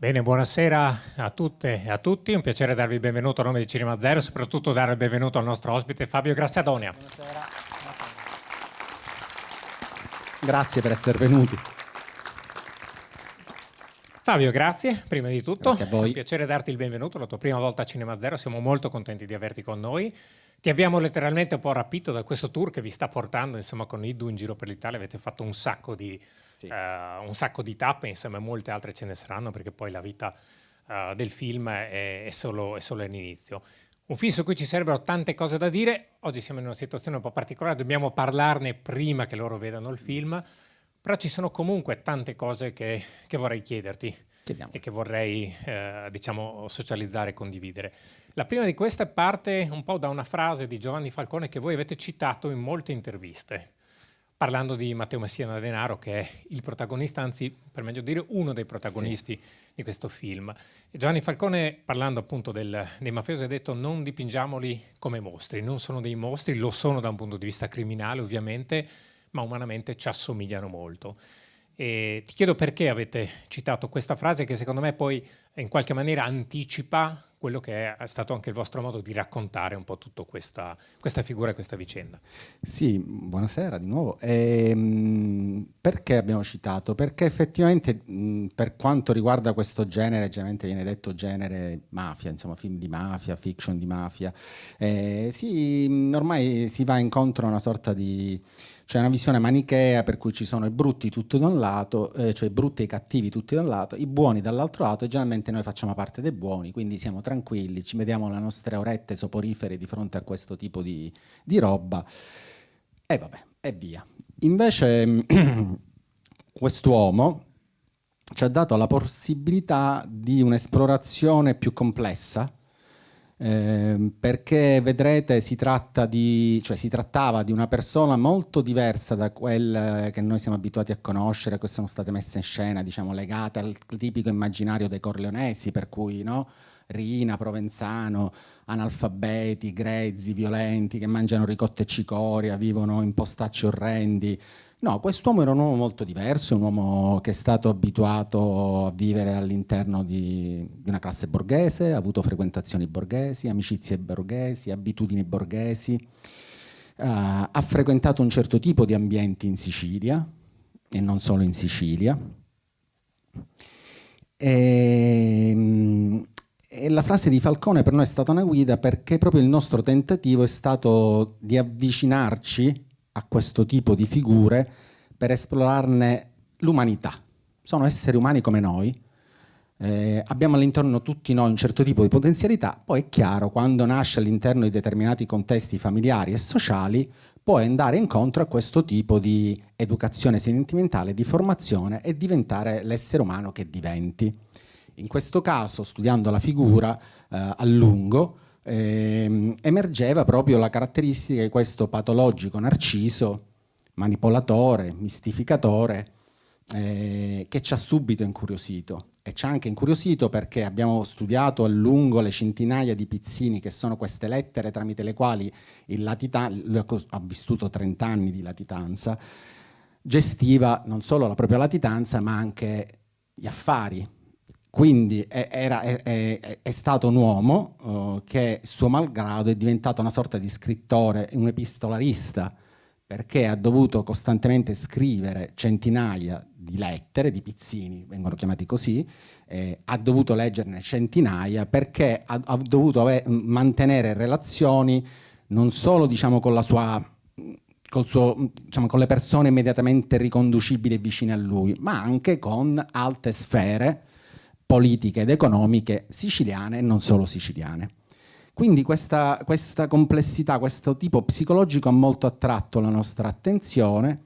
Bene, buonasera a tutte e a tutti, un piacere darvi il benvenuto a nome di Cinema Zero, soprattutto dare il benvenuto al nostro ospite Fabio Graziadonia. Buonasera. Grazie per essere venuti. Fabio, grazie, prima di tutto. Grazie a voi. È un piacere darti il benvenuto, la tua prima volta a Cinema Zero, siamo molto contenti di averti con noi. Ti abbiamo letteralmente un po' rapito da questo tour che vi sta portando, insomma, con Iddu in giro per l'Italia, avete fatto un sacco di tappe, insieme a molte altre ce ne saranno, perché poi la vita del film è solo l'inizio. Un film su cui ci sarebbero tante cose da dire. Oggi siamo in una situazione un po' particolare, dobbiamo parlarne prima che loro vedano il film, però ci sono comunque tante cose che vorrei chiederti. Chiediamo. E che vorrei socializzare e condividere. La prima di queste parte un po' da una frase di Giovanni Falcone che voi avete citato in molte interviste, parlando di Matteo Messina Denaro, che è il protagonista, anzi per meglio dire uno dei protagonisti di questo film. E Giovanni Falcone, parlando appunto dei mafiosi, ha detto: non dipingiamoli come mostri, non sono dei mostri, lo sono da un punto di vista criminale ovviamente, ma umanamente ci assomigliano molto. E ti chiedo perché avete citato questa frase che secondo me poi in qualche maniera anticipa quello che è stato anche il vostro modo di raccontare un po' tutta questa figura e questa vicenda. Sì, buonasera di nuovo. Perché abbiamo citato? Perché effettivamente per quanto riguarda questo genere, generalmente viene detto genere mafia, insomma film di mafia, fiction di mafia, ormai si va incontro a una sorta di... C'è una visione manichea per cui ci sono i brutti tutti da un lato, cioè i brutti e i cattivi tutti da un lato, i buoni dall'altro lato, e generalmente noi facciamo parte dei buoni, quindi siamo tranquilli, ci vediamo le nostre orette soporifere di fronte a questo tipo di roba e vabbè, e via. Invece quest'uomo ci ha dato la possibilità di un'esplorazione più complessa, perché vedrete si trattava di una persona molto diversa da quella che noi siamo abituati a conoscere, che sono state messe in scena, diciamo, legate al tipico immaginario dei corleonesi, per cui no? Rina, Provenzano, analfabeti, grezzi, violenti, che mangiano ricotta e cicoria, vivono in postacci orrendi. No, quest'uomo era un uomo molto diverso, un uomo che è stato abituato a vivere all'interno di una classe borghese, ha avuto frequentazioni borghesi, amicizie borghesi, abitudini borghesi, ha frequentato un certo tipo di ambienti in Sicilia e non solo in Sicilia. E la frase di Falcone per noi è stata una guida, perché proprio il nostro tentativo è stato di avvicinarci a questo tipo di figure per esplorarne l'umanità. Sono esseri umani come noi, abbiamo all'interno tutti noi un certo tipo di potenzialità, poi è chiaro, quando nasce all'interno di determinati contesti familiari e sociali, puoi andare incontro a questo tipo di educazione sentimentale, di formazione e diventare l'essere umano che diventi. In questo caso, studiando la figura a lungo, emergeva proprio la caratteristica di questo patologico narciso, manipolatore, mistificatore, che ci ha subito incuriosito. E ci ha anche incuriosito perché abbiamo studiato a lungo le centinaia di pizzini, che sono queste lettere tramite le quali il latitanza, lui ha vissuto 30 anni di latitanza, gestiva non solo la propria latitanza ma anche gli affari. Quindi è stato un uomo che, suo malgrado, è diventato una sorta di scrittore, un epistolarista, perché ha dovuto costantemente scrivere centinaia di lettere, di pizzini, vengono chiamati così, ha dovuto leggerne centinaia, perché ha dovuto mantenere relazioni non solo, diciamo, con la sua... diciamo, con le persone immediatamente riconducibili e vicine a lui, ma anche con alte sfere politiche ed economiche siciliane e non solo siciliane. Quindi questa complessità, questo tipo psicologico ha molto attratto la nostra attenzione.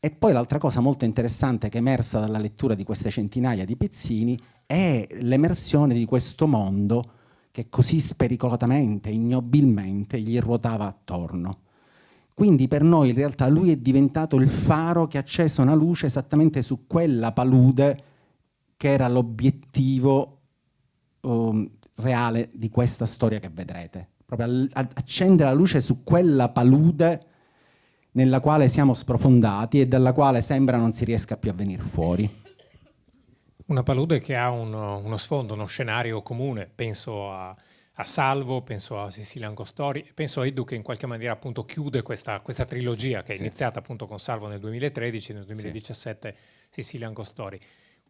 E poi l'altra cosa molto interessante che è emersa dalla lettura di queste centinaia di pizzini è l'emersione di questo mondo che così spericolatamente, ignobilmente gli ruotava attorno. Quindi per noi in realtà lui è diventato il faro che ha acceso una luce esattamente su quella palude che era l'obiettivo reale di questa storia che vedrete. Proprio accendere la luce su quella palude nella quale siamo sprofondati e dalla quale sembra non si riesca più a venire fuori. Una palude che ha uno sfondo, uno scenario comune, penso a Salvo, penso a Cecilia Angostori, penso a Edu che in qualche maniera appunto chiude questa trilogia che è iniziata appunto con Salvo nel 2013, nel 2017 Cecilia Angostori.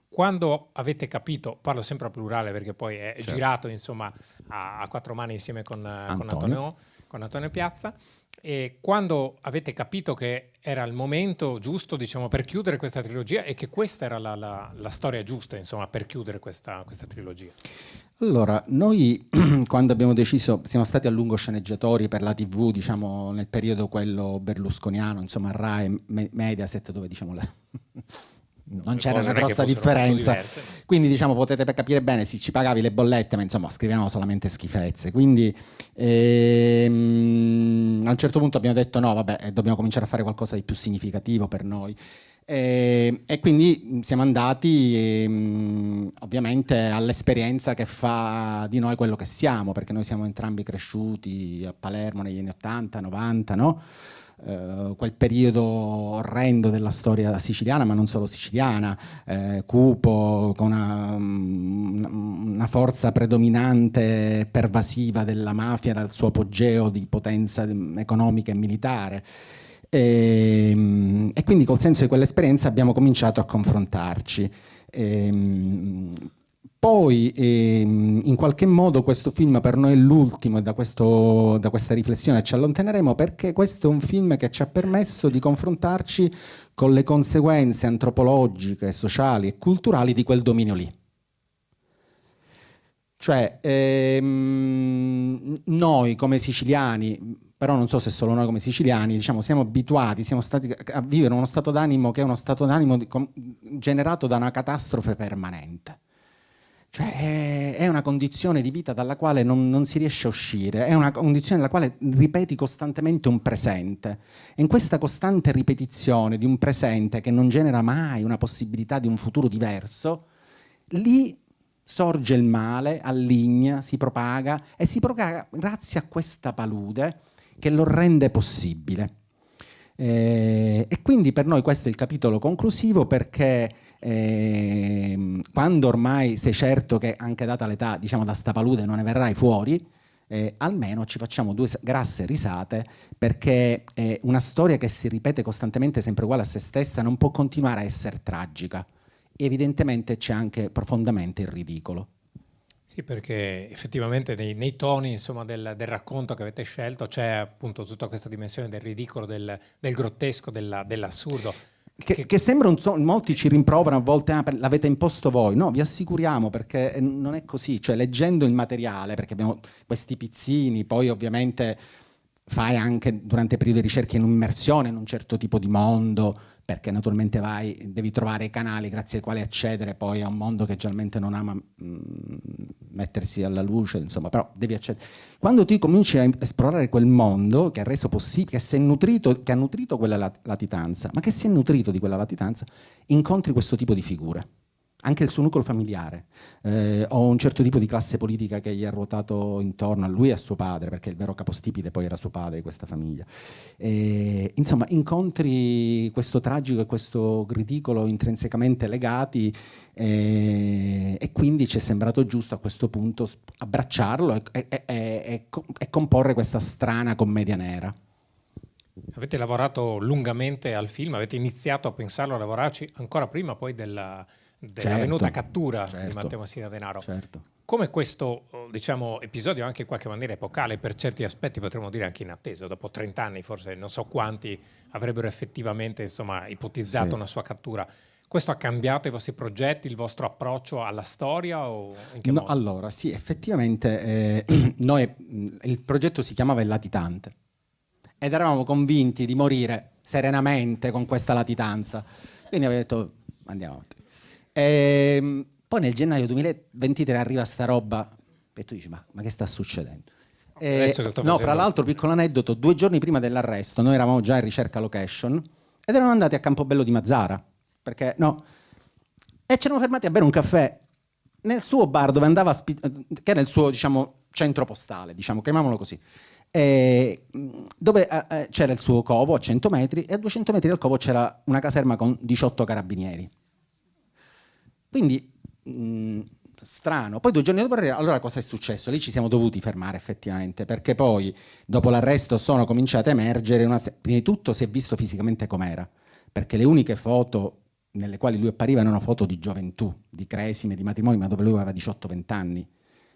Quando avete capito, parlo sempre a plurale perché poi è girato insomma a quattro mani insieme con Antonio Piazza, e quando avete capito che era il momento giusto, diciamo, per chiudere questa trilogia e che questa era la storia giusta, insomma, per chiudere questa trilogia? Allora, noi quando abbiamo deciso, siamo stati a lungo sceneggiatori per la TV, diciamo, nel periodo quello berlusconiano, insomma, Rai, Mediaset, dove diciamo non c'era una grossa differenza, quindi diciamo potete capire bene, sì, ci pagavi le bollette ma insomma scrivevamo solamente schifezze, quindi a un certo punto abbiamo detto no vabbè, dobbiamo cominciare a fare qualcosa di più significativo per noi, e quindi siamo andati ovviamente all'esperienza che fa di noi quello che siamo, perché noi siamo entrambi cresciuti a Palermo negli anni 80, 90, no? Quel periodo orrendo della storia siciliana, ma non solo siciliana, cupo, con una forza predominante e pervasiva della mafia dal suo apogeo di potenza economica e militare. E quindi col senso di quell'esperienza abbiamo cominciato a confrontarci. Poi in qualche modo questo film per noi è l'ultimo, e da questa riflessione ci allontaneremo, perché questo è un film che ci ha permesso di confrontarci con le conseguenze antropologiche, sociali e culturali di quel dominio lì. Cioè noi come siciliani, però non so se solo noi come siciliani, diciamo, siamo abituati, siamo stati a vivere uno stato d'animo che è uno stato d'animo generato da una catastrofe permanente. Cioè, è una condizione di vita dalla quale non si riesce a uscire, è una condizione nella quale ripeti costantemente un presente. E in questa costante ripetizione di un presente che non genera mai una possibilità di un futuro diverso, lì sorge il male, alligna, si propaga grazie a questa palude che lo rende possibile. E quindi per noi questo è il capitolo conclusivo, perché quando ormai sei certo che anche data l'età, diciamo, da sta palude non ne verrai fuori, almeno ci facciamo due grasse risate, perché una storia che si ripete costantemente sempre uguale a se stessa non può continuare a essere tragica. Evidentemente c'è anche profondamente il ridicolo. Sì, perché effettivamente nei toni, insomma, del racconto che avete scelto c'è appunto tutta questa dimensione del ridicolo, del grottesco, dell'assurdo. Che sembra molti ci rimproverano a volte, l'avete imposto voi. No, vi assicuriamo, perché non è così. Cioè, leggendo il materiale, perché abbiamo questi pizzini, poi ovviamente fai anche durante i periodi di ricerca in immersione in un certo tipo di mondo, perché naturalmente devi trovare i canali grazie ai quali accedere poi a un mondo che generalmente non ama mettersi alla luce, insomma, però devi accedere. Quando tu cominci a esplorare quel mondo che ha reso possibile, che ha nutrito quella latitanza, ma che si è nutrito di quella latitanza, incontri questo tipo di figure. Anche il suo nucleo familiare, o un certo tipo di classe politica che gli ha ruotato intorno a lui e a suo padre, perché il vero capostipite poi era suo padre di questa famiglia. Insomma, incontri questo tragico e questo ridicolo intrinsecamente legati, e quindi ci è sembrato giusto a questo punto abbracciarlo e comporre questa strana commedia nera. Avete lavorato lungamente al film, avete iniziato a pensarlo, a lavorarci ancora prima poi della venuta cattura di Matteo Messina Denaro. Certo. Come questo, diciamo, episodio anche in qualche maniera epocale, per certi aspetti potremmo dire anche inatteso, dopo 30 anni forse non so quanti avrebbero effettivamente, insomma, ipotizzato una sua cattura. Questo ha cambiato i vostri progetti, il vostro approccio alla storia, o in che modo? Allora, sì, effettivamente il progetto si chiamava Il Latitante ed eravamo convinti di morire serenamente con questa latitanza. Quindi avevo detto, andiamo avanti. Poi nel gennaio 2023 arriva sta roba e tu dici, ma che sta succedendo? No, fra l'altro, piccolo aneddoto, 2 giorni prima dell'arresto noi eravamo già in ricerca location ed eravamo andati a Campobello di Mazara, perché no, e ci eravamo fermati a bere un caffè nel suo bar dove andava, che era il suo, diciamo, centro postale, diciamo, chiamiamolo così, dove c'era il suo covo a 100 metri e a 200 metri dal covo c'era una caserma con 18 carabinieri. Quindi strano. Poi 2 giorni dopo, allora cosa è successo? Lì ci siamo dovuti fermare effettivamente, perché poi dopo l'arresto sono cominciate a emergere prima di tutto si è visto fisicamente com'era, perché le uniche foto nelle quali lui appariva erano foto di gioventù, di cresime, di matrimoni, ma dove lui aveva 18-20 anni,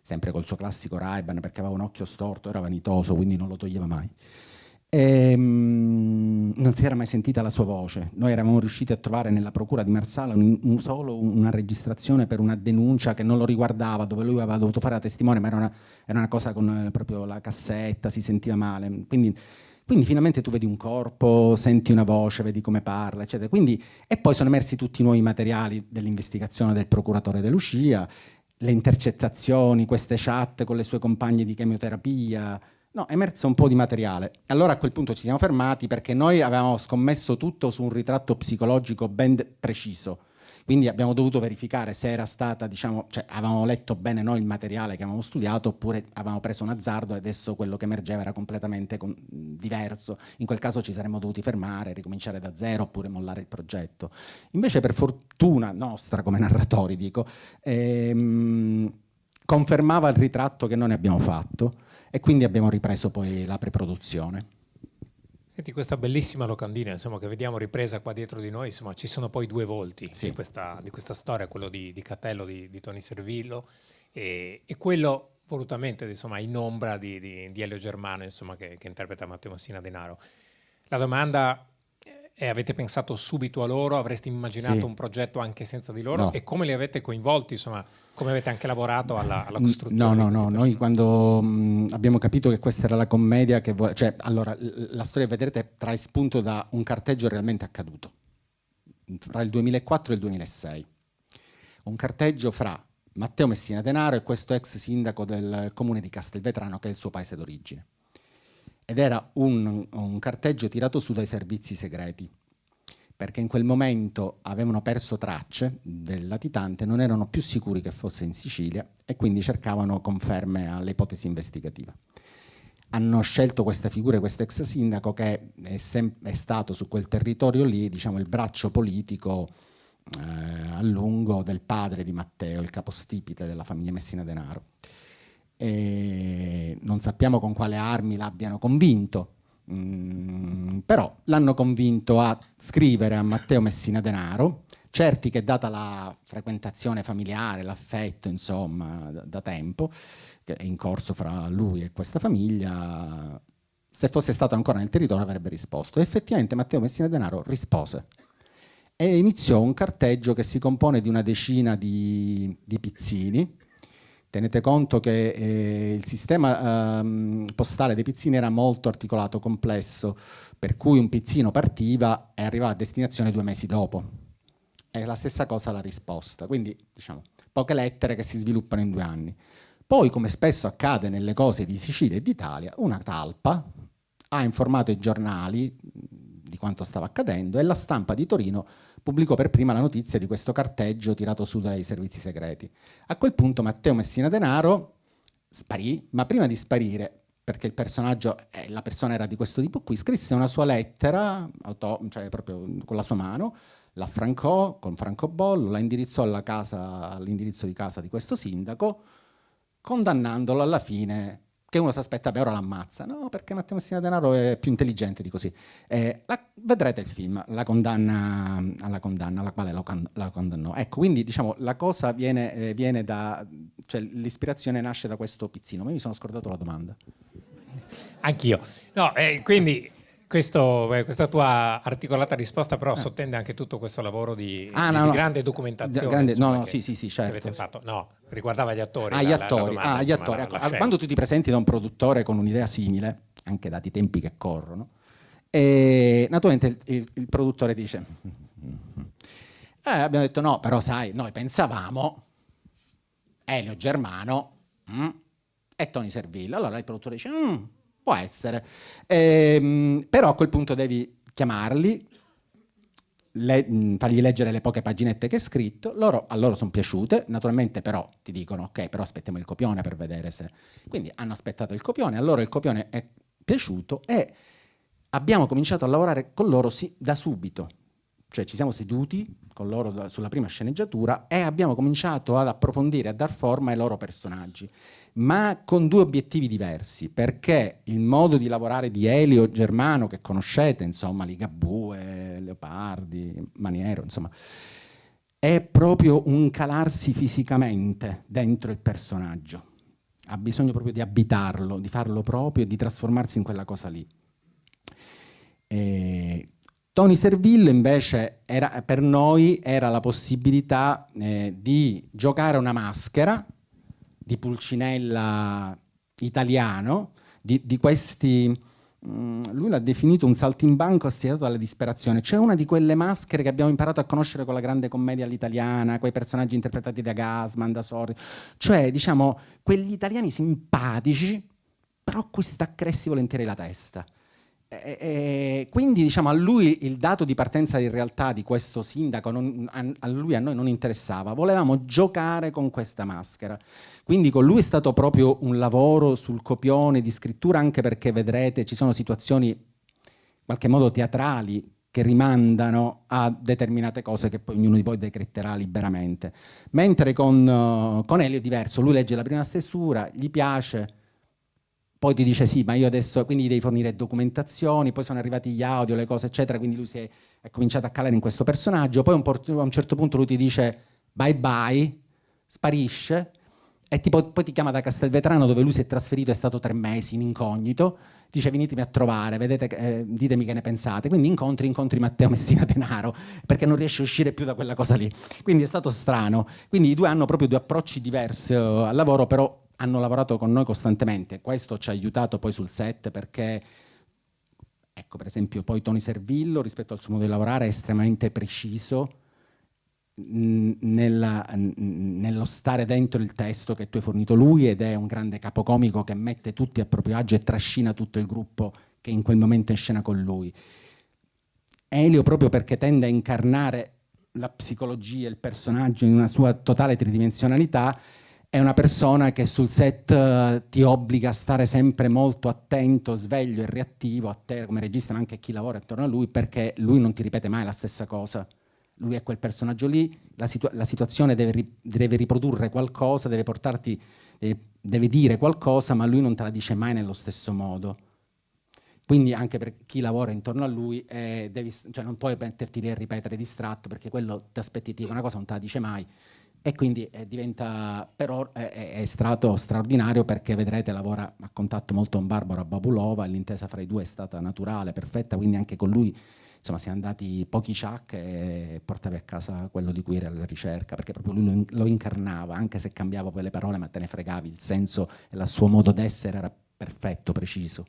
sempre col suo classico Ray-Ban, perché aveva un occhio storto, era vanitoso, quindi non lo toglieva mai. Non si era mai sentita la sua voce. Noi eravamo riusciti a trovare nella procura di Marsala una registrazione per una denuncia che non lo riguardava, dove lui aveva dovuto fare la testimone, ma era una cosa con proprio la cassetta, si sentiva male. Quindi finalmente tu vedi un corpo, senti una voce, vedi come parla, eccetera. E poi sono emersi tutti i nuovi materiali dell'investigazione del procuratore De Lucia, le intercettazioni, queste chat con le sue compagne di chemioterapia. No, è emerso un po' di materiale. Allora a quel punto ci siamo fermati perché noi avevamo scommesso tutto su un ritratto psicologico ben preciso. Quindi abbiamo dovuto verificare se era stata, cioè avevamo letto bene noi il materiale che avevamo studiato oppure avevamo preso un azzardo e adesso quello che emergeva era completamente diverso. In quel caso ci saremmo dovuti fermare, ricominciare da zero oppure mollare il progetto. Invece per fortuna nostra come narratori, dico, confermava il ritratto che noi ne abbiamo fatto. E quindi abbiamo ripreso poi la preproduzione. Senti, questa bellissima locandina, insomma, che vediamo ripresa qua dietro di noi, insomma, ci sono poi 2 volti di questa storia, quello di Catello, di Toni Servillo, e quello volutamente, insomma, in ombra di Elio Germano, insomma, che interpreta Matteo Messina Denaro. La domanda è: avete pensato subito a loro? Avreste immaginato un progetto anche senza di loro? No. E come li avete coinvolti? Insomma, come avete anche lavorato alla costruzione? No, noi quando abbiamo capito che questa era la commedia che cioè, allora, la storia, vedrete, trae spunto da un carteggio realmente accaduto tra il 2004 e il 2006. Un carteggio fra Matteo Messina Denaro e questo ex sindaco del comune di Castelvetrano, che è il suo paese d'origine. Ed era un carteggio tirato su dai servizi segreti, perché in quel momento avevano perso tracce del latitante, non erano più sicuri che fosse in Sicilia e quindi cercavano conferme all'ipotesi investigativa. Hanno scelto questa figura, questo ex sindaco, che è stato su quel territorio lì, diciamo, il braccio politico a lungo del padre di Matteo, il capostipite della famiglia Messina Denaro. E non sappiamo con quale armi l'abbiano convinto, però l'hanno convinto a scrivere a Matteo Messina Denaro, certi che, data la frequentazione familiare, l'affetto, insomma, da tempo che è in corso fra lui e questa famiglia, se fosse stato ancora nel territorio avrebbe risposto. E effettivamente Matteo Messina Denaro rispose e iniziò un carteggio che si compone di una decina di pizzini. Tenete conto che il sistema postale dei pizzini era molto articolato, complesso, per cui un pizzino partiva e arrivava a destinazione 2 mesi dopo. È la stessa cosa la risposta, quindi diciamo poche lettere che si sviluppano in 2 anni. Poi, come spesso accade nelle cose di Sicilia e d'Italia, una talpa ha informato i giornali di quanto stava accadendo e la Stampa di Torino pubblicò per prima la notizia di questo carteggio tirato su dai servizi segreti. A quel punto Matteo Messina Denaro sparì, ma prima di sparire, perché il personaggio, la persona era di questo tipo qui, scrisse una sua lettera, cioè proprio con la sua mano, la affrancò con francobollo, la indirizzò all'indirizzo di casa di questo sindaco, condannandolo alla fine, che uno si aspetta, beh, ora l'ammazza. No, perché Matteo Messina Denaro è più intelligente di così. Vedrete il film, la condanna alla quale la condannò. Ecco, quindi diciamo la cosa viene da, cioè l'ispirazione nasce da questo pizzino. Ma io mi sono scordato la domanda. Anch'io. No, quindi questa tua articolata risposta però sottende anche tutto questo lavoro di grande documentazione sì, certo, che avete fatto. No, riguardava gli attori. Gli attori. Ecco, quando tu ti presenti da un produttore con un'idea simile, anche dati i tempi che corrono, e naturalmente il produttore dice abbiamo detto no, però sai, noi pensavamo Elio Germano e Toni Servillo. Allora il produttore dice può essere, però a quel punto devi chiamarli, fargli leggere le poche paginette che è scritto. A loro sono piaciute, naturalmente, però ti dicono ok, però aspettiamo il copione per vedere se... Quindi hanno aspettato il copione, a loro il copione è piaciuto e abbiamo cominciato a lavorare con loro da subito, Cioè ci siamo seduti con loro sulla prima sceneggiatura e abbiamo cominciato ad approfondire, a dar forma ai loro personaggi, ma con due obiettivi diversi, perché il modo di lavorare di Elio Germano, che conoscete, insomma, Ligabue, Leopardi, Maniero, insomma, è proprio un calarsi fisicamente dentro il personaggio. Ha bisogno proprio di abitarlo, di farlo proprio e di trasformarsi in quella cosa lì. Tony Servillo invece per noi era la possibilità di giocare una maschera di Pulcinella italiano, di questi... lui l'ha definito un saltimbanco assediato dalla disperazione. C'è una di quelle maschere che abbiamo imparato a conoscere con la grande commedia all'italiana, quei personaggi interpretati da Gassman, da Sordi, cioè diciamo quegli italiani simpatici, però a cui staccresti volentieri la testa. Quindi diciamo a lui il dato di partenza in realtà di questo sindaco a noi non interessava, volevamo giocare con questa maschera. Quindi con lui è stato proprio un lavoro sul copione di scrittura, anche perché vedrete ci sono situazioni in qualche modo teatrali che rimandano a determinate cose che poi ognuno di voi decreterà liberamente. Mentre con Elio è diverso, lui legge la prima stesura, gli piace, poi ti dice sì, ma io adesso, quindi gli devi fornire documentazioni, poi sono arrivati gli audio, le cose eccetera, quindi lui è cominciato a calare in questo personaggio, poi a un certo punto lui ti dice bye bye, sparisce, e poi ti chiama da Castelvetrano, dove lui si è trasferito, è stato 3 mesi in incognito, dice venitemi a trovare, vedete, ditemi che ne pensate, quindi incontri Matteo Messina Denaro, perché non riesce a uscire più da quella cosa lì, quindi è stato strano. Quindi i due hanno proprio due approcci diversi al lavoro, però hanno lavorato con noi costantemente. Questo ci ha aiutato poi sul set, perché ecco, per esempio poi Tony Servillo rispetto al suo modo di lavorare è estremamente preciso nello stare dentro il testo che tu hai fornito lui, ed è un grande capocomico che mette tutti a proprio agio e trascina tutto il gruppo che in quel momento è in scena con lui. Elio, proprio perché tende a incarnare la psicologia, il personaggio in una sua totale tridimensionalità, è una persona che sul set ti obbliga a stare sempre molto attento, sveglio e reattivo a te come regista, ma anche a chi lavora attorno a lui, perché lui non ti ripete mai la stessa cosa. Lui è quel personaggio lì, la situazione deve riprodurre qualcosa, deve portarti, deve dire qualcosa, ma lui non te la dice mai nello stesso modo. Quindi anche per chi lavora intorno a lui, cioè non puoi metterti lì a ripetere distratto, perché quello ti aspetti, ti dice una cosa, non te la dice mai. E quindi diventa, però è stato straordinario, perché vedrete lavora a contatto molto con Barbara Babulova, l'intesa fra i due è stata naturale, perfetta, quindi anche con lui insomma siamo andati pochi ciak e portavi a casa quello di cui era la ricerca, perché proprio lui lo incarnava, anche se cambiava poi le parole, ma te ne fregavi, il senso e il suo modo d'essere era perfetto, preciso.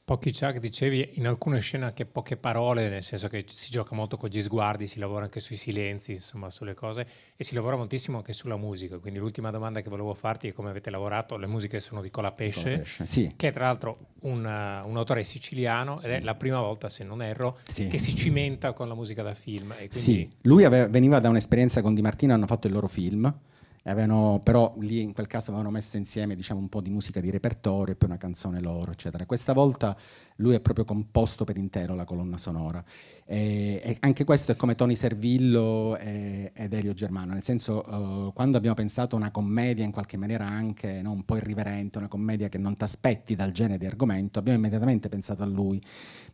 Pochi Chuck, dicevi in alcune scene anche poche parole, nel senso che si gioca molto con gli sguardi, si lavora anche sui silenzi, insomma sulle cose, e si lavora moltissimo anche sulla musica. Quindi l'ultima domanda che volevo farti è come avete lavorato. Le musiche sono di Colapesce, sì, che è tra l'altro un autore siciliano, sì, ed è la prima volta, se non erro, sì, che si cimenta con la musica da film. E quindi... Sì, lui veniva da un'esperienza con Di Martino, hanno fatto il loro film, però lì in quel caso avevano messo insieme, diciamo, un po' di musica di repertorio e poi una canzone loro, eccetera. Questa volta lui è proprio composto per intero la colonna sonora, e anche questo è come Tony Servillo ed Elio Germano, nel senso, quando abbiamo pensato a una commedia in qualche maniera anche, no, un po' irriverente, una commedia che non ti aspetti dal genere di argomento, abbiamo immediatamente pensato a lui,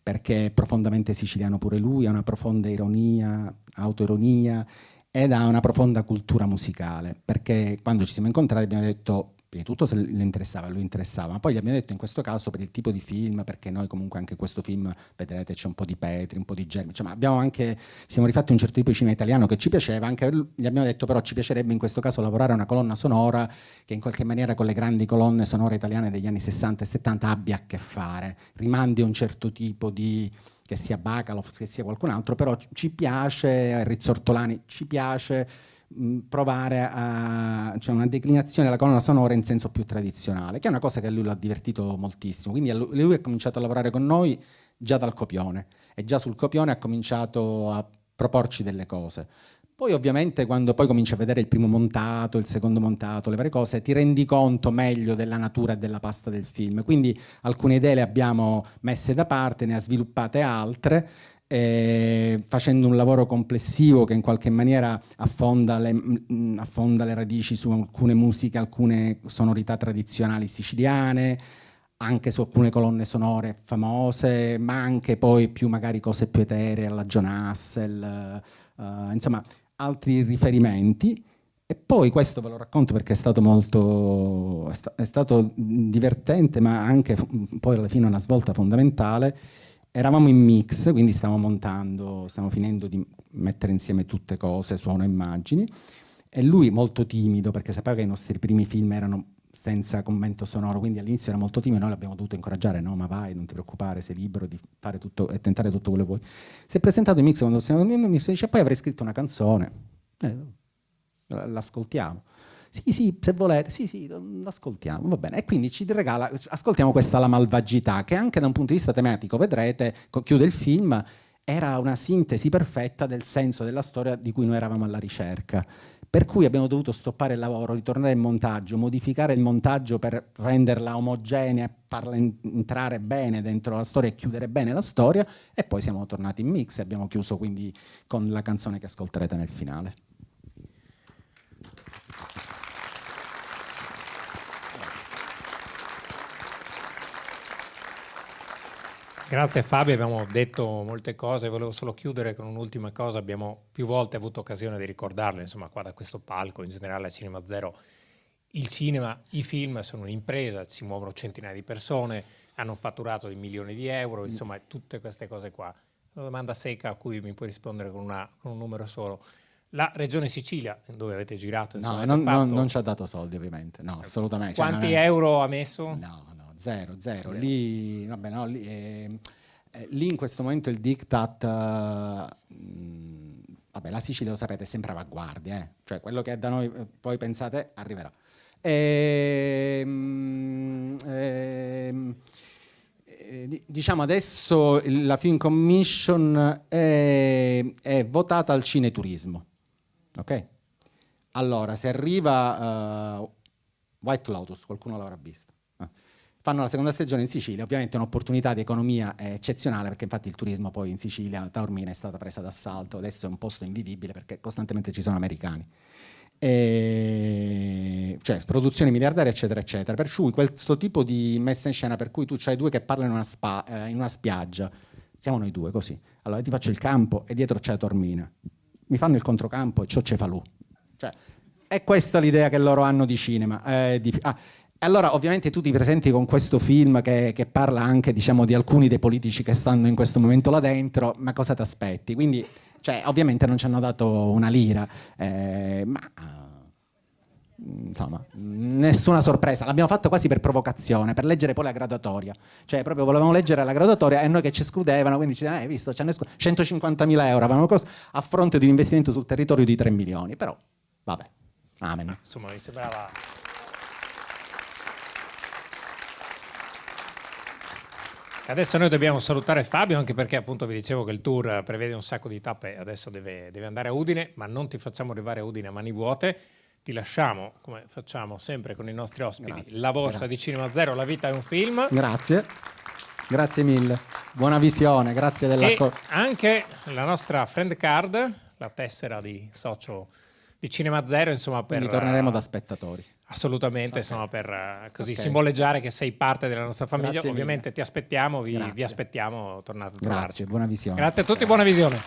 perché è profondamente siciliano pure lui, ha una profonda ironia, autoironia, ed ha una profonda cultura musicale, perché quando ci siamo incontrati abbiamo detto, prima di tutto se le interessava, a lui interessava, ma poi gli abbiamo detto in questo caso per il tipo di film, perché noi comunque anche questo film, vedrete, c'è un po' di Petri, un po' di Germi, cioè, ma siamo rifatti un certo tipo di cinema italiano che ci piaceva, anche gli abbiamo detto però ci piacerebbe in questo caso lavorare a una colonna sonora che in qualche maniera con le grandi colonne sonore italiane degli anni 60 e 70 abbia a che fare, rimandi a un certo tipo di... che sia Bacalov, che sia qualcun altro, però ci piace, Rizzortolani, ci piace provare cioè una declinazione della colonna sonora in senso più tradizionale, che è una cosa che a lui l'ha divertito moltissimo. Quindi lui ha cominciato a lavorare con noi già dal copione, e già sul copione ha cominciato a proporci delle cose. Poi ovviamente quando poi cominci a vedere il primo montato, il secondo montato, le varie cose, ti rendi conto meglio della natura e della pasta del film. Quindi alcune idee le abbiamo messe da parte, ne ha sviluppate altre, facendo un lavoro complessivo che in qualche maniera affonda le radici su alcune musiche, alcune sonorità tradizionali siciliane, anche su alcune colonne sonore famose, ma anche poi più magari cose più eteree, alla John Hassel, insomma altri riferimenti. E poi questo ve lo racconto perché è stato molto è stato divertente, ma anche poi alla fine una svolta fondamentale. Eravamo in mix, quindi stavamo finendo di mettere insieme tutte cose, suono e immagini, e lui molto timido, perché sapeva che i nostri primi film erano senza commento sonoro, quindi all'inizio era molto timido, noi l'abbiamo dovuto incoraggiare, no, ma vai, non ti preoccupare, sei libero di fare tutto e tentare tutto quello che vuoi. Si è presentato in mix quando stiamo venendo in mix e dice: poi avrei scritto una canzone, l'ascoltiamo. Sì, se volete, sì, l'ascoltiamo, va bene. E quindi ci regala, ascoltiamo questa La malvagità, che anche da un punto di vista tematico, vedrete, chiude il film, era una sintesi perfetta del senso della storia di cui noi eravamo alla ricerca. Per cui abbiamo dovuto stoppare il lavoro, ritornare in montaggio, modificare il montaggio per renderla omogenea, farla entrare bene dentro la storia e chiudere bene la storia, e poi siamo tornati in mix e abbiamo chiuso quindi con la canzone che ascolterete nel finale. Grazie Fabio, abbiamo detto molte cose, volevo solo chiudere con un'ultima cosa, abbiamo più volte avuto occasione di ricordarlo, insomma qua da questo palco, in generale a Cinema Zero, il cinema, i film sono un'impresa, si muovono centinaia di persone, hanno un fatturato di milioni di euro, insomma tutte queste cose qua. Una domanda secca a cui mi puoi rispondere con un numero solo. La Regione Sicilia, dove avete girato, insomma, non ci ha dato soldi ovviamente, no, assolutamente. Quanti euro ha messo? No, zero. Lì, vabbè, no, lì in questo momento il diktat, vabbè, la Sicilia lo sapete è sempre avanguardia, cioè quello che è da noi poi pensate arriverà. Diciamo adesso la Film Commission è votata al cineturismo, ok? Allora, se arriva White Lotus, qualcuno l'avrà visto. Fanno la seconda stagione in Sicilia, ovviamente è un'opportunità di economia eccezionale, perché infatti il turismo poi in Sicilia, Taormina è stata presa d'assalto, adesso è un posto invivibile perché costantemente ci sono americani. Cioè produzioni miliardarie eccetera eccetera, per cui questo tipo di messa in scena per cui tu c'hai due che parlano in una spiaggia, siamo noi due così, allora ti faccio il campo e dietro c'è la Taormina, mi fanno il controcampo e c'ho Cefalù, cioè è questa l'idea che loro hanno di cinema. Allora ovviamente tu ti presenti con questo film che parla anche, diciamo, di alcuni dei politici che stanno in questo momento là dentro, ma cosa ti aspetti? Quindi, cioè, ovviamente non ci hanno dato una lira, ma insomma, nessuna sorpresa. L'abbiamo fatto quasi per provocazione, per leggere poi la graduatoria. Cioè, proprio volevamo leggere la graduatoria e noi che ci escludevano, quindi ci dicevano, hai visto, ci hanno 150.000 euro, a fronte di un investimento sul territorio di 3 milioni. Però, vabbè, amen. Insomma, mi sembrava... Adesso noi dobbiamo salutare Fabio, anche perché appunto vi dicevo che il tour prevede un sacco di tappe, adesso deve andare a Udine, ma non ti facciamo arrivare a Udine a mani vuote, ti lasciamo, come facciamo sempre con i nostri ospiti, grazie, la borsa di Cinema Zero, La vita è un film. Grazie mille, buona visione, grazie e anche la nostra friend card, la tessera di socio di Cinema Zero, insomma, per... Quindi torneremo da spettatori. Assolutamente, okay. Insomma, per così simboleggiare che sei parte della nostra famiglia. Grazie ovviamente mille. Ti aspettiamo, vi aspettiamo, tornate a trovarci. Grazie, buona visione. Grazie a tutti, buona visione.